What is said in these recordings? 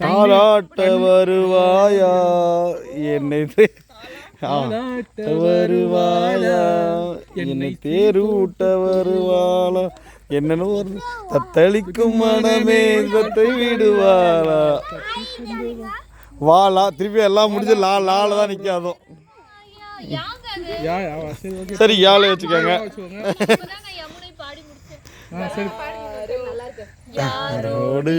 தாலாட்ட வருவாயா என்னை வருவாயா என்னை தேரூட்ட வருவாளா என்னன்னு வருது தத்தளிக்கும் மனமே தத்தை விடுவாளா வாலா திருப்பி எல்லாம் முடிஞ்சு லால தான் நிற்காதும். சரி யாழை வச்சுக்கோங்க. யாரோடு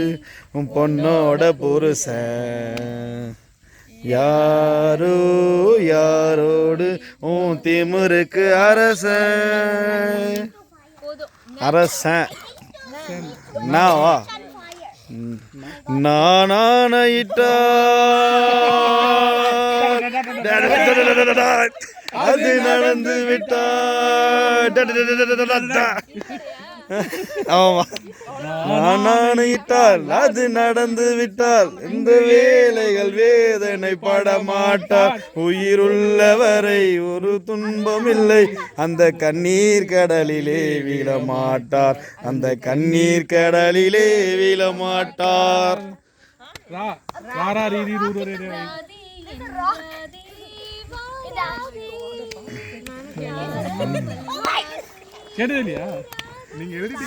உன் பொண்ணோட புருஷன் யாரோ யாரோடு உன் திமிருக்கு அரசன் அரசன் நாவா நானாயிட்டா அது நடந்து விட்டா ஆமாட்டால் அது நடந்து விட்டால் இந்த வேலைகள் வேதனை படமாட்டார் உயிருள்ளவரை ஒரு துன்பம் இல்லை அந்த கண்ணீர் கடலிலே விழமாட்டார் அந்த கண்ணீர் கடலிலே விழமாட்டார்.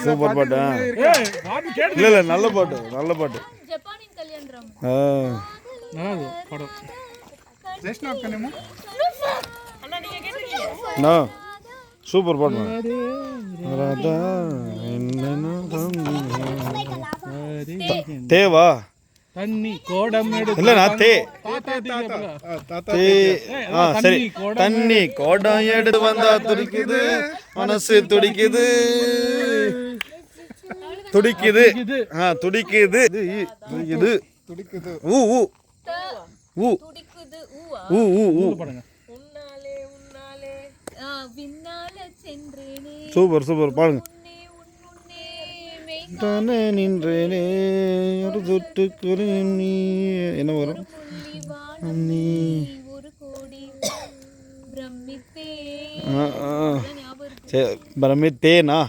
சூப்பர் பாட்டு. இல்ல இல்ல நல்ல பாட்டு நல்ல பாட்டு. சூப்பர் பாட்டு. தேவா தண்ணி கோடம் இல்ல தே சரி தண்ணி கோடம் எடுத்து வந்தா துடிக்குது மனசு துடிக்குது துடிக்குது துடிக்குது இது ஊ ஊ ஊ ஊ ஊ ஊ சூப்பர் சூப்பர் பாருங்க. நின்றேனே ஒரு தொட்டு நீ என்ன வரும் நீ பிரமித்தேனா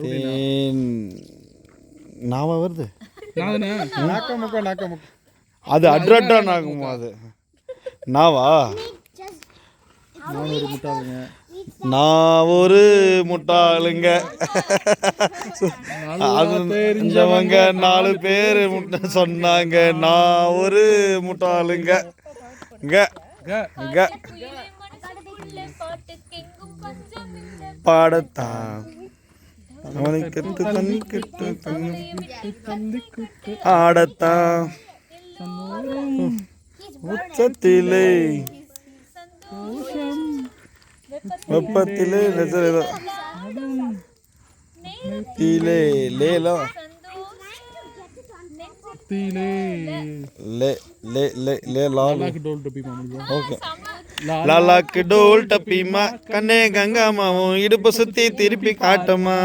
தேன் நாம வருது அது அட்ரட்டா நாக்குமா அது நாவா நான் ஒரு முட்டாளுங்க அது தெரிஞ்சவங்க 4 பேர் சொன்னாங்க நான் ஒரு முட்டாளுங்க பாடத்தான் ஆடத்தான் உச்சத்திலே வெப்பத்திலே லேலா லாலாக்கு டோல் டப்பிமா கண்ணே கங்காமாவும் இடுப்பு சுத்தி திருப்பி காட்டுமா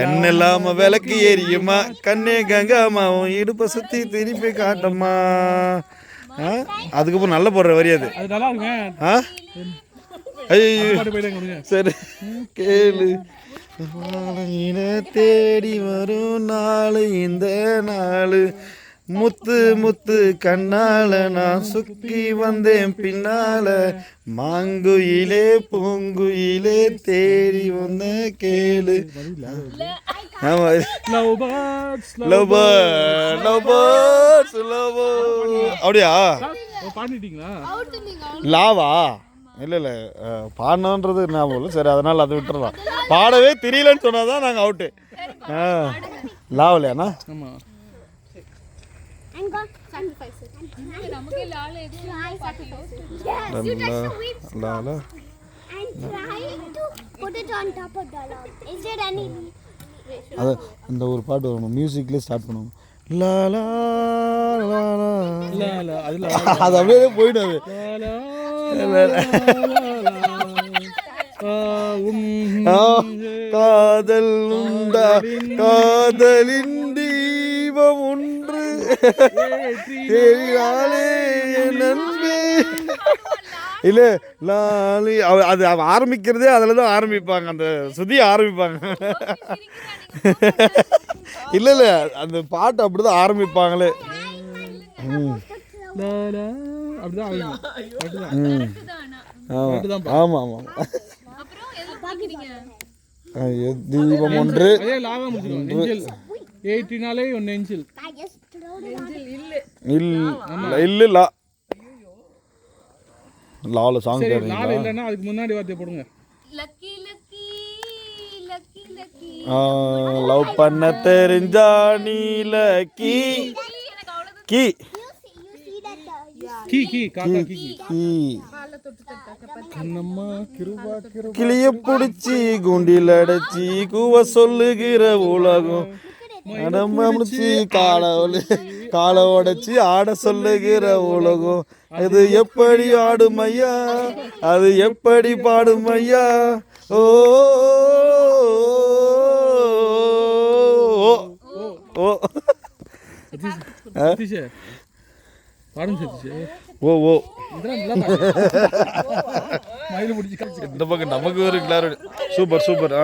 என்னெல்லாம விளக்கு ஏரியுமா கண்ணே கங்காமாவும் இடுப்பு சுத்தி திருப்பி காட்டுமா. அதுக்கப்புறம் நல்ல போடுற வரி அது. சரி கேளு தேடி வரும் நாள் இந்த நாள் முத்து முத்து கண்ணால நான் சுக்கி வந்தேன் பின்னால மாங்குயிலே பூங்குயிலே தேடி வந்த கேளு. அப்படியா லாவா இல்லை இல்லை பாடணுன்றது ஞாபகம் இல்லை. சரி அதனால் அதை விட்டுறலாம். பாடவே தெரியலன்னு சொன்னால் தான் நாங்கள் அவுட்டு. லாவலையாண்ணா அது அந்த ஒரு பாட்டு வரணும் மியூசிக்லேயே ஸ்டார்ட் பண்ணுவோம். அது அப்படியே போயிடும். காதல் உண்டா காதலின் தீபம் ஒன்று நன்பே இல்லை லாலி அது ஆரம்பிக்கிறதே அதில் தான் ஆரம்பிப்பாங்க, அந்த சுதி ஆரம்பிப்பாங்க. இல்லை இல்லை அந்த பாட்டு அப்படி தான் ஆரம்பிப்பாங்களே. ஆமாம் ஆமாம். தீபம் ஒன்று இல்ல லால சாங் இல்லைன்னா அதுக்கு முன்னாடி வார்த்தை போடுங்க. லவ் பண்ண தெரிஞ்சா நீ லக்கி கீ கீ கீ காக்கா கீ கீ கண்ணம்மா கிருபா கிருபா கிளிய புடிச்சி குண்டில் அடைச்சி கூவ சொல்லுகிற உலகம் நம்ம முடிச்சு காலை உடைச்சி ஆட சொல்லுகிற உலகம். அது எப்படி ஆடும் ஐயா, அது எப்படி பாடும் ஐயா. ஓ ஓ ஓ ஓ இந்த பக்கம் நமக்கு ஒரு கிளாரிட்டி. Super super.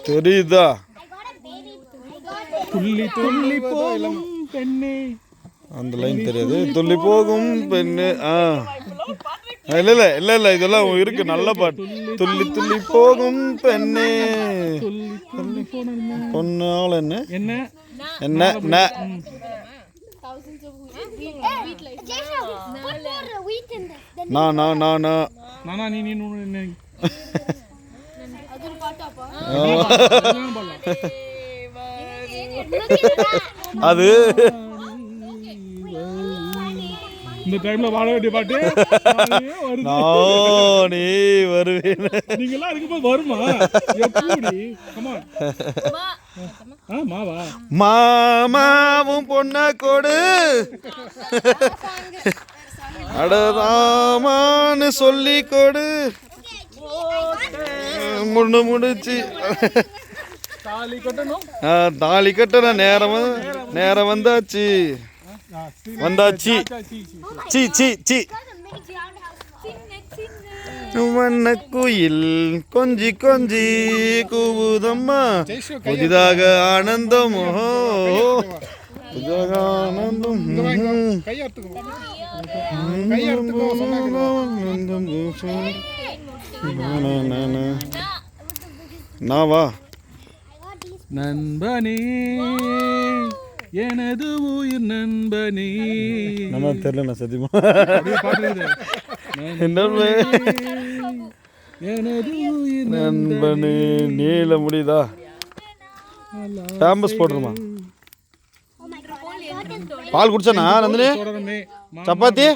தெரியுதா? துள்ளி துள்ளி போகும் பெண்ணே, அந்த லைன் தெரியாது. துள்ளி போகும் பெண்ணு. இல்ல இல்ல இல்ல இல்ல இதெல்லாம் இருக்கு, நல்ல பாட்டு. துள்ளி துள்ளி போகும் பெண்ணே பொண்ணால் என்ன என்ன என்ன அது இந்த டைம்ல வாழ வேண்டிய பாட்டு நீ வருவேன். நீங்களாம் அதுக்கு வருமா? மாமாவும் பொண்ண கொடு அடதாமான்னு சொல்லி கொடு முன்னு முடிச்சு தாலி கட்டணும். நேரம் வந்தாச்சு வந்தாச்சு. சி சி சி வண்ண குயில் கொஞ்சி கொஞ்சி கூவுதம்மா புதிதாக ஆனந்தமோ புதிதாக ஆனந்தம். நாவா நண்பனே எனது உயிர் நண்பனே. நம்ம தெரியல சத்தியமா எனது உயிர் நண்பனே. நீல முடியுதா? கேம்பஸ் போட்டுருமா? பால் குடிச்சனா நந்தினி? சப்பாத்தி